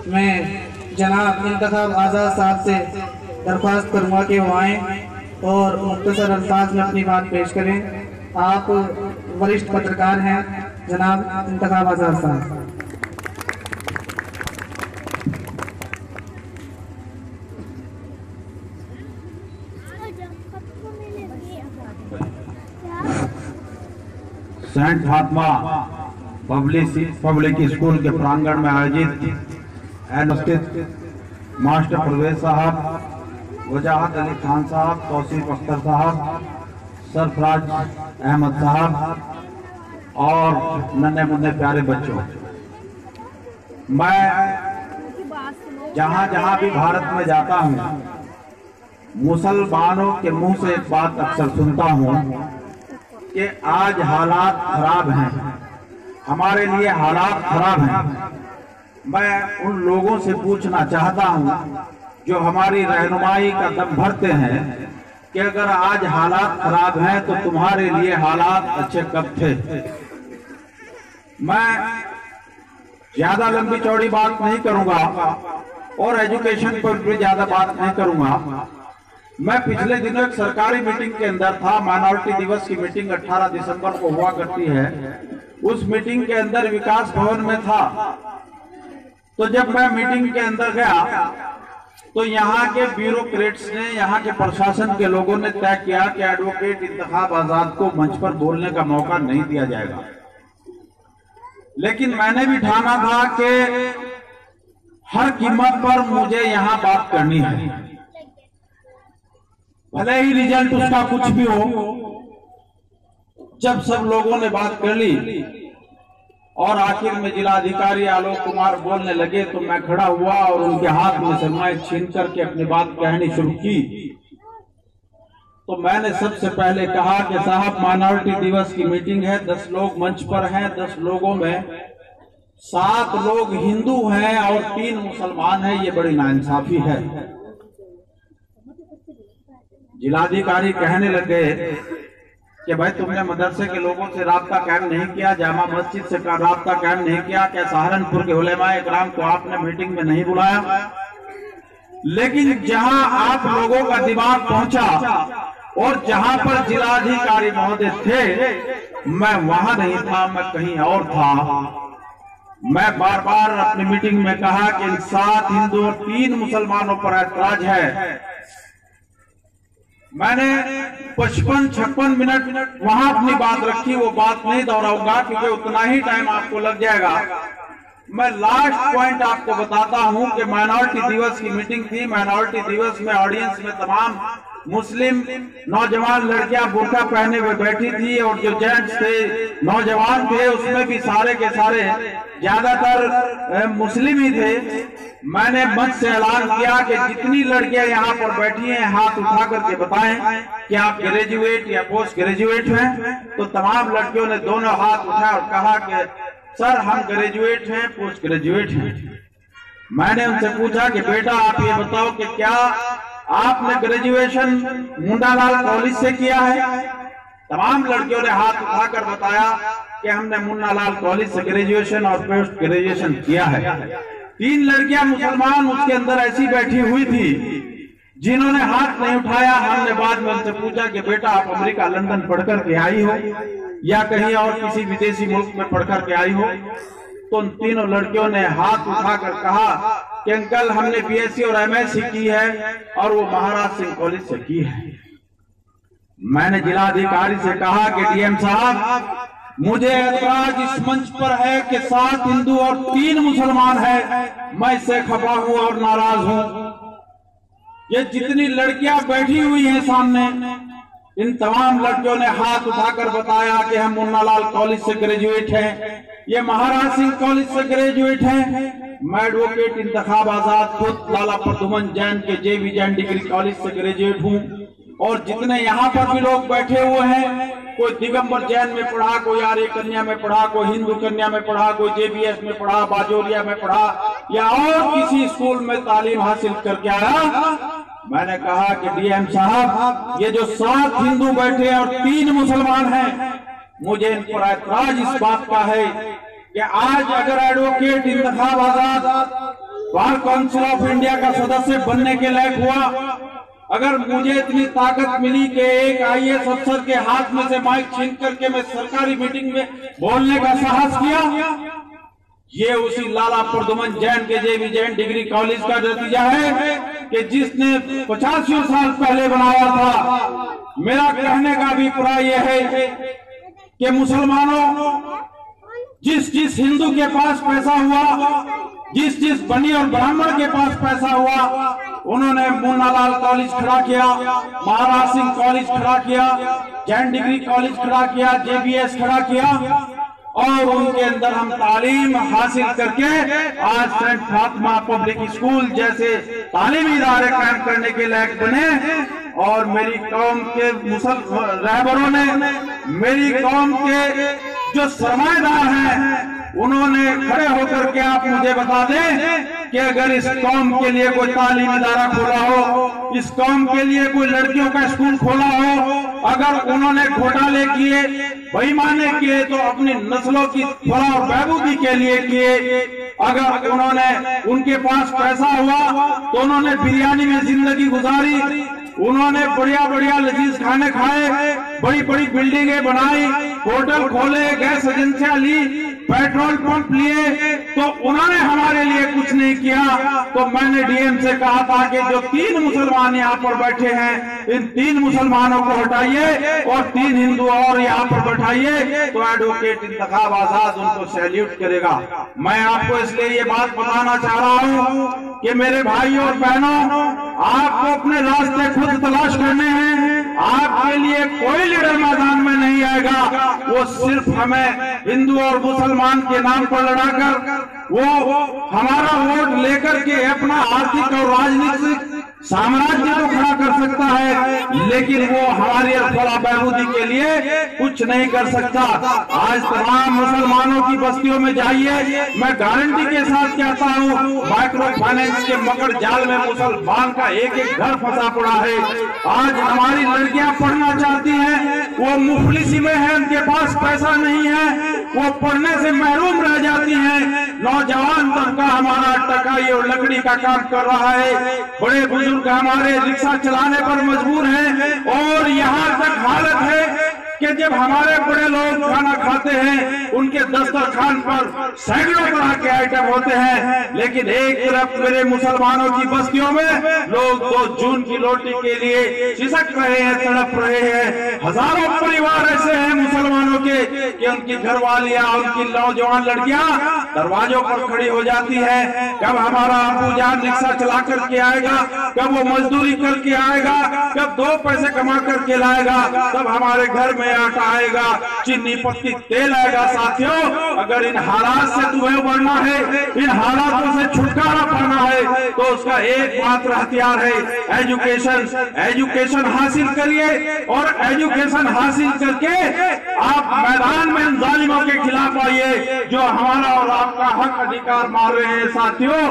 मैं जनाब इंतखाब आज़ाद साहब से दरख्वास्त करूँगा कि वो आएँ और मुख्तसर अल्फाज में अपनी बात पेश करें। आप वरिष्ठ पत्रकार हैं जनाब इंतखाब आज़ाद साहब। सेंट फातिमा पब्लिक स्कूल के प्रांगण में आयोजित अनुस्थित मास्टर परवेज साहब, वजाहत अली खान साहब, तौसीफ अख्तर साहब, सरफराज अहमद साहब और नन्हे मुन्ने प्यारे बच्चों, मैं जहां जहां भी भारत में जाता हूं मुसलमानों के मुंह से एक बात अक्सर सुनता हूं कि आज हालात खराब हैं, हमारे लिए हालात खराब हैं। मैं उन लोगों से पूछना चाहता हूं जो हमारी रहनुमाई का दम भरते हैं कि अगर आज हालात खराब हैं तो तुम्हारे लिए हालात अच्छे कब थे। मैं ज्यादा लंबी चौड़ी बात नहीं करूंगा और एजुकेशन पर भी ज्यादा बात नहीं करूंगा। मैं पिछले दिनों एक सरकारी मीटिंग के अंदर था। माइनॉरिटी दिवस की मीटिंग 18 दिसंबर को हुआ करती है। उस मीटिंग के अंदर विकास भवन में था। तो जब मैं मीटिंग के अंदर गया तो यहाँ के ब्यूरोक्रेट्स ने, यहाँ के प्रशासन के लोगों ने तय किया कि एडवोकेट इंतखाब आजाद को मंच पर बोलने का मौका नहीं दिया जाएगा। लेकिन मैंने भी ठाना था कि हर कीमत पर मुझे यहाँ बात करनी है, भले ही रिजल्ट उसका कुछ भी हो। जब सब लोगों ने बात कर ली और आखिर में जिलाधिकारी आलोक कुमार बोलने लगे तो मैं खड़ा हुआ और उनके हाथ में से माइक छीन करके अपनी बात कहनी शुरू की। तो मैंने सबसे पहले कहा कि साहब, माइनॉरिटी दिवस की मीटिंग है, 10 लोग मंच पर हैं, 10 लोगों में 7 लोग हिंदू हैं और 3 मुसलमान हैं, ये बड़ी नाइंसाफी है। जिलाधिकारी कहने लगे कि भाई तुमने मदरसे के लोगों से राब्ता कायम नहीं किया, जामा मस्जिद से राब्ता कायम नहीं किया, क्या सहारनपुर के उलेमाए इकराम को आपने मीटिंग में नहीं बुलाया? लेकिन जहां आप लोगों का दिमाग पहुंचा और जहां पर जिलाधिकारी महोदय थे, मैं वहां नहीं था, मैं कहीं और था। मैं बार बार अपनी मीटिंग में कहा कि इन 7 हिंदू और 3 मुसलमानों पर ऐतराज है। मैंने 55-56 मिनट वहां अपनी बात रखी, वो बात नहीं दोहराऊंगा क्योंकि उतना ही टाइम आपको लग जाएगा। मैं लास्ट पॉइंट आपको बताता हूं कि माइनॉरिटी दिवस की मीटिंग थी। माइनॉरिटी दिवस में ऑडियंस में तमाम मुस्लिम नौजवान लड़कियां बुर्का पहने हुए बैठी थी और जो जेंट्स थे, नौजवान थे, उसमें भी सारे के सारे ज्यादातर मुस्लिम ही थे। मैंने मंच से ऐलान किया कि जितनी लड़कियां यहाँ पर बैठी हैं हाथ उठा करके बताएं कि आप ग्रेजुएट या पोस्ट ग्रेजुएट हैं। तो तमाम लड़कियों ने दोनों हाथ उठाए और कहा कि सर हम ग्रेजुएट हैं, पोस्ट ग्रेजुएट हैं। मैंने उनसे पूछा कि बेटा आप ये बताओ कि क्या आपने ग्रेजुएशन मुन्नालाल कॉलेज से किया है? तमाम लड़कियों ने हाथ उठाकर बताया कि हमने मुन्नालाल कॉलेज से ग्रेजुएशन और पोस्ट ग्रेजुएशन किया है। 3 लड़कियां मुसलमान उसके अंदर ऐसी बैठी हुई थी जिन्होंने हाथ नहीं उठाया। हमने बाद में उनसे पूछा कि बेटा आप अमेरिका लंदन पढ़कर के आई हो या कहीं और किसी विदेशी मुल्क में पढ़कर के आई हो? तो उन तीनों लड़कियों ने हाथ उठाकर कहा कि अंकल हमने बीएससी और एमएससी की है और वो महाराज सिंह कॉलेज से की है। मैंने जिलाधिकारी से कहा कि डीएम साहब, मुझे ऐतराज इस मंच पर है कि 7 हिंदू और 3 मुसलमान हैं। मैं इससे खफा हूं और नाराज हूं। ये जितनी लड़कियां बैठी हुई हैं सामने, इन तमाम लड़कियों ने हाथ उठाकर बताया कि हम मुन्नालाल कॉलेज से ग्रेजुएट हैं, ये महाराज सिंह कॉलेज से ग्रेजुएट हैं। मैं एडवोकेट इंतखाब आजाद खुद लाला प्रदुमन जैन के JV जैन डिग्री कॉलेज से ग्रेजुएट हूं। और जितने यहाँ पर भी लोग बैठे हुए हैं, कोई दिगंबर जैन में पढ़ा, कोई आर्य कन्या में पढ़ा, कोई हिंदू कन्या में पढ़ा, कोई JBS में पढ़ा, बाजोरिया में पढ़ा या और किसी स्कूल में तालीम हासिल करके आया। मैंने कहा कि डीएम साहब, ये जो 7 हिंदू बैठे और 3 मुसलमान हैं, मुझे इन पर ऐतराज इस बात का है कि आज अगर advocate Intekhab Azad bar council of India का सदस्य बनने के लायक हुआ, अगर मुझे इतनी ताकत मिली कि एक IAS अफसर के हाथ में से माइक छीन करके मैं सरकारी मीटिंग में बोलने का साहस किया, ये उसी लाला प्रद्युमन जैन के JV जैन डिग्री कॉलेज का नतीजा है कि जिसने 85 साल पहले बनाया था। मेरा कहने का अभिप्राय यह है कि मुसलमानों, जिस जिस हिंदू के पास पैसा हुआ, जिस जिस बनी और ब्राह्मण के पास पैसा हुआ, उन्होंने मुन्नालाल कॉलेज खड़ा किया, महाराज सिंह कॉलेज खड़ा किया, जैन डिग्री कॉलेज खड़ा किया, JBS खड़ा किया, और उनके अंदर हम तालीम हासिल करके आज सेंट फातिमा पब्लिक स्कूल जैसे तालीमी इदारे कायम करने के लायक बने। और मेरी कौम के रहबरों ने, मेरी कौम के जो सरमाएदार हैं, उन्होंने खड़े होकर के आप मुझे बता दें कि अगर इस कौम के लिए कोई तालीम इदारा खोला हो, इस कौम के लिए कोई लड़कियों का स्कूल खोला हो, अगर उन्होंने घोटाले किए, बेईमानी किए तो अपनी नस्लों की फलाह और बहबूदी के लिए किए, अगर उन्होंने, उनके पास पैसा हुआ तो उन्होंने बिरयानी में जिंदगी गुजारी, उन्होंने बढ़िया बढ़िया लजीज खाने खाए, बड़ी बड़ी बिल्डिंगें बनाई, होटल खोले, गैस एजेंसियां ली, पेट्रोल पंप लिए, तो उन्होंने हमारे लिए कुछ नहीं किया। तो मैंने DM से कहा था कि जो 3 मुसलमान यहाँ पर बैठे हैं, इन 3 मुसलमानों को हटाइए और 3 हिंदू और यहाँ पर बैठाइए, तो एडवोकेट इंतखाब आजाद उनको सैल्यूट करेगा। मैं आपको इसलिए ये बात बताना चाह रहा हूँ कि मेरे भाइयों और बहनों, आपको अपने रास्ते खुद तलाश करने हैं। आपके लिए कोई लीडर मैदान में नहीं आएगा, वो सिर्फ हमें हिंदू और मुसलमान के नाम पर लड़ाकर वो हमारा वोट लेकर के अपना आर्थिक और राजनीतिक साम्राज्य को खड़ा कर सकता है, लेकिन वो हमारी फलाह बहबूदी के लिए कुछ नहीं कर सकता। आज तमाम मुसलमानों की बस्तियों में जाइए, मैं गारंटी के साथ कहता हूँ, माइक्रो फाइनेंस के मकर जाल में मुसलमान का एक एक घर फंसा पड़ा है। आज हमारी लड़कियां पढ़ना चाहती हैं, वो मुफलिसी में है, उनके पास पैसा नहीं है, वो पढ़ने से महरूम रह जाती हैं। नौजवान तबका हमारा टकाई और लकड़ी का काम कर रहा है, बड़े बुजुर्ग हमारे रिक्शा चलाने पर मजबूर हैं, और यहाँ तक हालत है कि जब हमारे बड़े लोग खाना खाते हैं, उनके दस्तरखान पर सैकड़ों तरह के आइटम होते हैं, लेकिन एक तरफ मेरे मुसलमानों की बस्तियों में लोग 2 जून की रोटी के लिए सिसक रहे हैं, तड़प रहे हैं। हजारों परिवार ऐसे हैं मुसलमानों के कि उनकी घरवालियां, उनकी नौजवान लड़कियां दरवाजों पर खड़ी हो जाती है, कब हमारा अबूजान रिक्शा चला करके आएगा, कब वो मजदूरी करके आएगा, कब 2 पैसे कमा करके लाएगा, तब हमारे घर में आटा आएगा, चीनी पत्ती तेल आएगा। साथियों, अगर इन हालात से तुम्हें उबरना है, इन हालातों से छुटकारा पाना है, तो उसका एकमात्र हथियार है एजुकेशन। एजुकेशन हासिल करिए, और एजुकेशन हासिल करके आप मैदान में इन जालिमों के खिलाफ आइए जो हमारा और आपका हक अधिकार मार रहे हैं। साथियों,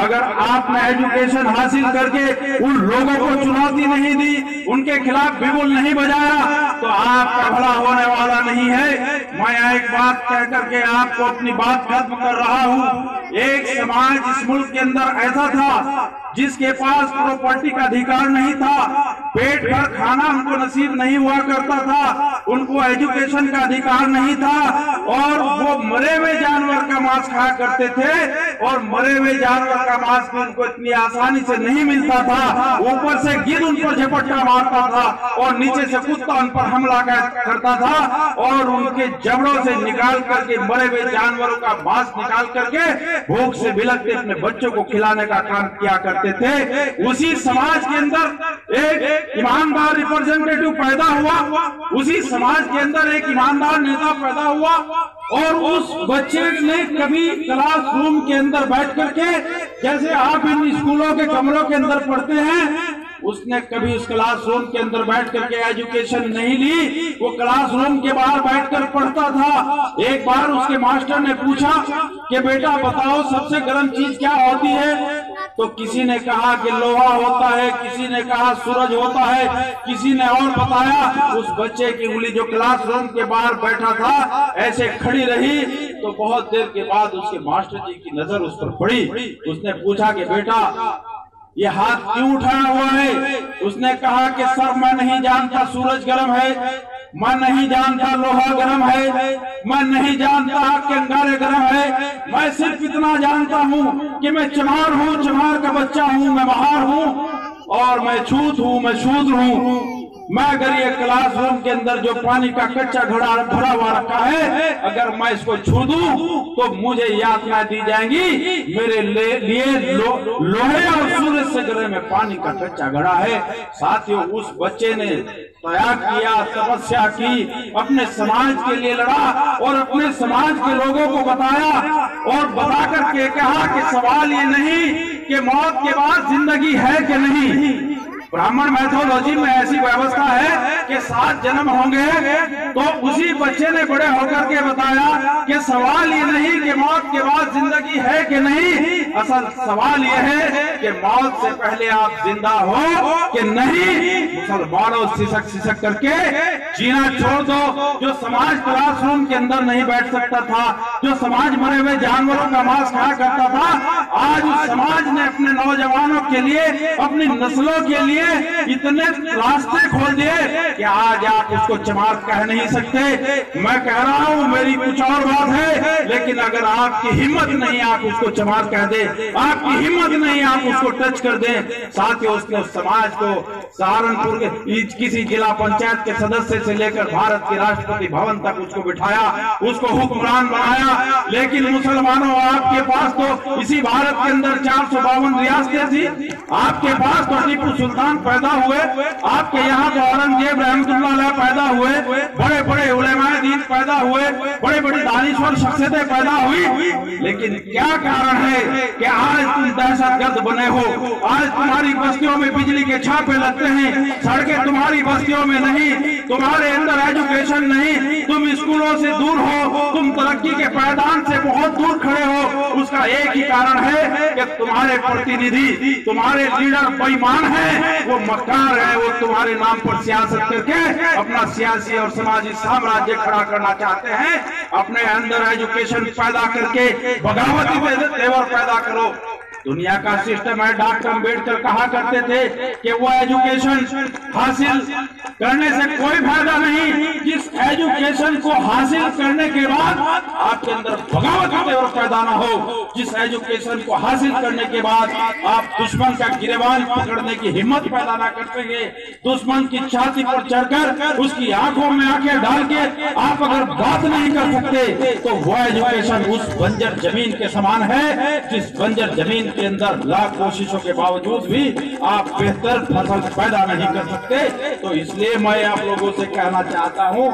अगर आपने एजुकेशन हासिल करके उन लोगों को चुनौती नहीं दी, उनके खिलाफ बिगुल नहीं बजाया, तो आपका भला होने वाला नहीं है। मैं एक बात कह करके आपको अपनी बात खत्म कर रहा हूँ। एक समाज इस मुल्क के अंदर ऐसा था जिसके पास प्रॉपर्टी का अधिकार नहीं था, पेट भर खाना उनको नसीब नहीं हुआ करता था, उनको एजुकेशन का अधिकार नहीं था, और वो मरे हुए जानवर का मांस खाया करते थे, और मरे हुए जानवर का मांस भी उनको इतनी आसानी से नहीं मिलता था। ऊपर से गिद्ध उन पर झपट्टा मारता था, और नीचे से कुत्ता उन पर हमला करता था, और उनके जबड़ों से निकाल करके मरे हुए जानवरों का मांस निकाल करके भूख से बिलखते अपने बच्चों को खिलाने का काम किया करते थे। उसी समाज के अंदर एक ईमानदार रिप्रेजेंटेटिव पैदा हुआ, उसी समाज के अंदर एक ईमानदार नेता पैदा हुआ, और उस बच्चे ने कभी क्लासरूम के अंदर बैठ करके, जैसे आप इन स्कूलों के कमरों के अंदर पढ़ते हैं, उसने कभी उस क्लासरूम के अंदर बैठ करके एजुकेशन नहीं ली, वो क्लासरूम के बाहर बैठकर पढ़ता था। एक बार उसके मास्टर ने पूछा कि बेटा बताओ सबसे गर्म चीज क्या होती है, तो किसी ने कहा कि लोहा होता है, किसी ने कहा सूरज होता है, किसी ने और बताया। उस बच्चे की उंगली जो क्लासरूम के बाहर बैठा था ऐसे खड़ी रही, तो बहुत देर के बाद उसके मास्टर जी की नजर उस पर पड़ी। उसने पूछा कि बेटा ये हाथ क्यों उठाया हुआ है? उसने कहा कि सर मैं नहीं जानता सूरज गर्म है, मैं नहीं जानता लोहा गर्म है, मैं नहीं जानता आग के अंगारे गर्म है, मैं सिर्फ इतना जानता हूँ कि मैं चमार हूँ, चमार का बच्चा हूँ, मैं महार हूँ और मैं छूत हूँ, मैं शूद्र हूँ। मैं अगर ये क्लासरूम के अंदर जो पानी का कच्चा घड़ा भरा हुआ रखा है, अगर मैं इसको छू दूं तो मुझे यातना दी जाएंगी। मेरे लिए लोहे और सूरज से गले में पानी का कच्चा घड़ा है। साथियों, उस बच्चे ने त्याग किया, तपस्या की, अपने समाज के लिए लड़ा और अपने समाज के लोगों को बताया और बता करके कहा कि सवाल ये नहीं कि मौत के बाद जिंदगी है कि नहीं। ब्राह्मण मैथोलॉजी में ऐसी व्यवस्था है कि 7 जन्म होंगे। तो उसी बच्चे ने बड़े होकर के बताया कि सवाल ये नहीं कि मौत के बाद जिंदगी है कि नहीं, असल सवाल ये है कि मौत से पहले आप जिंदा हो कि नहीं। मुसलमानों सिसक सिसक करके जीना छोड़ दो। जो समाज क्लासरूम के अंदर नहीं बैठ सकता था, जो समाज मरे हुए जानवरों का मांस खाया करता था, आज उस समाज ने अपने नौजवानों के लिए, अपनी नस्लों के लिए इतने रास्ते खोल दिए कि आज आप उसको चमार कह नहीं सकते। मैं कह रहा हूं मेरी कुछ और बात है, लेकिन अगर आपकी हिम्मत नहीं आप उसको चमार कह दे, आपकी हिम्मत नहीं आप उसको टच कर दें। साथ ही उसने उस समाज को सहारनपुर के किसी जिला पंचायत के सदस्य से लेकर भारत के राष्ट्रपति भवन तक उसको बिठाया, उसको हुक्मरान बनाया। लेकिन मुसलमानों, आपके पास तो इसी भारत के अंदर 452 रियासतें थी। आपके पास तो टीपू सुल्तान पैदा हुए, आपके यहाँ तो औरंगजेब रहमतुल्लाह पैदा हुए, बड़े बड़े उलेमाए दीन पैदा हुए, बड़े बड़ी दानिश्वर शख्सियतें पैदा हुई। लेकिन क्या कारण है कि आज तुम दहशतगर्द बने हो? आज तुम्हारी बस्तियों में बिजली के छापे लगते हैं, सड़कें तुम्हारी बस्तियों में नहीं, तुम्हारे अंदर एजुकेशन नहीं, तुम स्कूलों से दूर हो, तुम तरक्की के पायदान से बहुत दूर खड़े हो। उसका एक ही कारण है कि तुम्हारे प्रतिनिधि, तुम्हारे लीडर बेईमान है, वो मक्कार है, वो तुम्हारे नाम पर सियासत करके अपना सियासी और समाजी साम्राज्य खड़ा करना चाहते हैं। अपने अंदर एजुकेशन पैदा करके बगावती तेवर पैदा करो। दुनिया का सिस्टम है। डॉक्टर अम्बेडकर कहा करते थे कि वो एजुकेशन हासिल करने से कोई फायदा नहीं जिस एजुकेशन को हासिल करने के बाद आपके अंदर बगावत तेवर पैदा ना हो, जिस एजुकेशन को हासिल करने के बाद आप दुश्मन का गिरेबान पकड़ने की हिम्मत पैदा ना कर सके, दुश्मन की छाती पर चढ़कर उसकी आंखों में आंखें डाल के आप अगर बात नहीं कर सकते तो वो एजुकेशन उस बंजर जमीन के समान है जिस बंजर जमीन के अंदर लाख कोशिशों के बावजूद भी आप बेहतर फसल पैदा नहीं कर सकते। तो इसलिए मैं आप लोगों से कहना चाहता हूं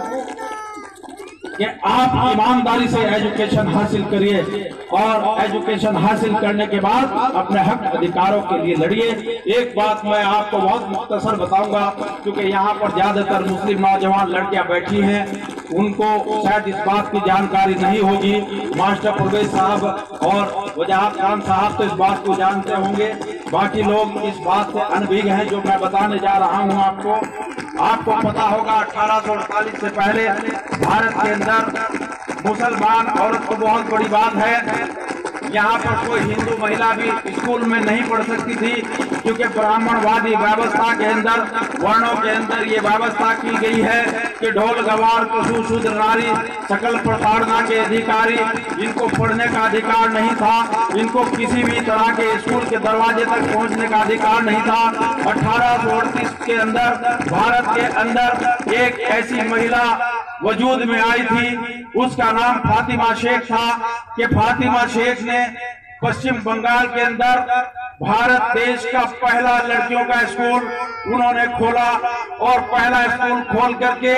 कि आप ईमानदारी से एजुकेशन हासिल करिए और एजुकेशन हासिल करने के बाद अपने हक अधिकारों के लिए लड़िए। एक बात मैं आपको बहुत मुख्तसर बताऊंगा, क्योंकि यहाँ पर ज्यादातर मुस्लिम नौजवान लड़कियां बैठी हैं, उनको शायद इस बात की जानकारी नहीं होगी। मास्टर परवेज साहब और वजाहत खान साहब तो इस बात को जानते होंगे, बाकी लोग इस बात से अनभिज्ञ हैं। जो मैं बताने जा रहा हूँ आपको पता होगा 1848 से पहले भारत के अंदर मुसलमान औरत को बहुत बड़ी बात है। यहाँ पर कोई हिंदू महिला भी स्कूल में नहीं पढ़ सकती थी, क्योंकि ब्राह्मणवादी व्यवस्था के अंदर, वर्णों के अंदर ये व्यवस्था की गई है कि ढोल गवार पशु शूद्र नारी सकल प्रताड़ना के अधिकारी, इनको पढ़ने का अधिकार नहीं था, इनको किसी भी तरह के स्कूल के दरवाजे तक पहुंचने का अधिकार नहीं था। 1838 के अंदर भारत के अंदर एक ऐसी महिला वजूद में आई थी, उसका नाम फातिमा शेख था। कि फातिमा शेख ने पश्चिम बंगाल के अंदर भारत देश का पहला लड़कियों का स्कूल उन्होंने खोला और पहला स्कूल खोल करके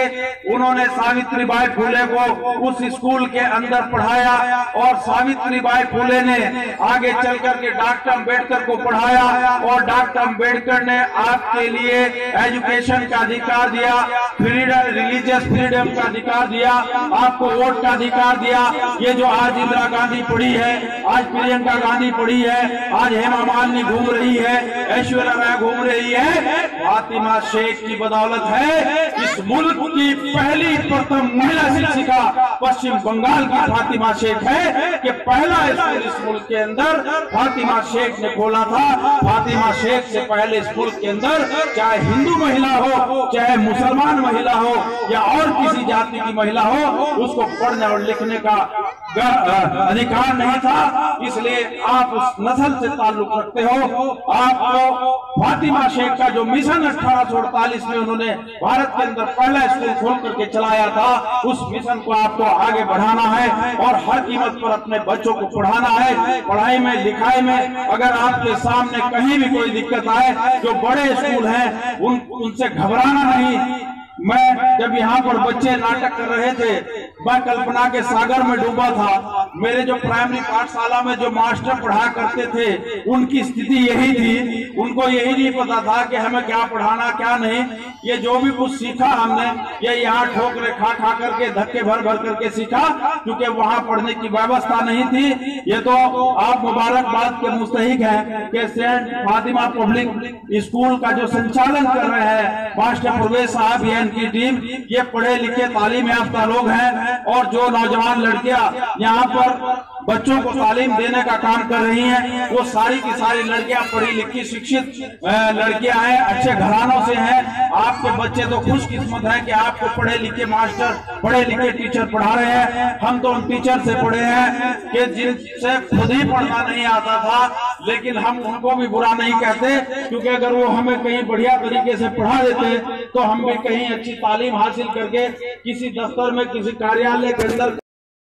उन्होंने सावित्रीबाई फुले को उस स्कूल के अंदर पढ़ाया और सावित्रीबाई फुले ने आगे चल करके डॉक्टर अम्बेडकर को पढ़ाया और डॉक्टर अम्बेडकर ने आपके लिए एजुकेशन का अधिकार दिया, फ्रीडम, रिलीजियस फ्रीडम का अधिकार दिया, आपको वोट का अधिकार दिया। ये जो आज इंदिरा गांधी पढ़ी है, आज प्रियंका गांधी पढ़ी है, आज हेमा मालिनी अंबानी घूम रही है, ऐश्वर्या राय घूम रही है, फातिमा शेख की बदौलत है। इस मुल्क की पहली प्रथम महिला शिक्षिका पश्चिम बंगाल की फातिमा शेख है कि पहला स्कूल इस मुल्क के अंदर फातिमा शेख ने खोला था। फातिमा शेख से पहले इस मुल्क के अंदर चाहे हिंदू महिला हो, चाहे मुसलमान महिला हो या और किसी जाति की महिला हो, उसको पढ़ने और लिखने का अधिकार नहीं था। इसलिए आप उस नस्ल से ताल्लुक रखते हो। आपको फातिमा शेख का जो मिशन 1848 में उन्होंने भारत के अंदर पहला स्कूल खोल करके चलाया था, उस मिशन को आपको आगे बढ़ाना है और हर कीमत पर अपने बच्चों को पढ़ाना है। पढ़ाई में लिखाई में अगर आपके सामने कहीं भी कोई दिक्कत आए, जो बड़े स्कूल हैं उनसे घबराना नहीं। मैं जब यहाँ पर बच्चे नाटक कर रहे थे, मैं कल्पना के सागर में डूबा था। मेरे जो प्राइमरी पाठशाला में जो मास्टर पढ़ा करते थे, उनकी स्थिति यही थी। उनको यही नहीं पता था कि हमें क्या पढ़ाना क्या नहीं। ये जो भी कुछ सीखा हमने, ये यहाँ ठोकरे खा खा करके, धक्के भर भर करके सीखा, क्योंकि वहाँ पढ़ने की व्यवस्था नहीं थी। ये तो आप मुबारकबाद के मुस्तहिक हैं कि सेंट फातिमा पब्लिक स्कूल का जो संचालन कर रहे हैं मास्टर प्रवेश साहब, की टीम, ये पढ़े लिखे तालीम याफ्ता लोग हैं। और जो नौजवान लड़कियां यहाँ पर बच्चों को तालीम देने का काम कर रही हैं, वो सारी की सारी लड़कियां पढ़ी लिखी शिक्षित लड़कियां हैं, अच्छे घरानों से हैं। आपके बच्चे तो खुशकिस्मत हैं कि आपको पढ़े लिखे मास्टर, पढ़े लिखे टीचर पढ़ा रहे हैं। हम तो उन टीचर से पढ़े हैं कि जिनसे खुद ही पढ़ना नहीं आता था, लेकिन हम उनको भी बुरा नहीं कहते, क्योंकि अगर वो हमें कहीं बढ़िया तरीके से पढ़ा देते तो हम भी कहीं अच्छी तालीम हासिल करके किसी दफ्तर में, किसी कार्यालय के अंदर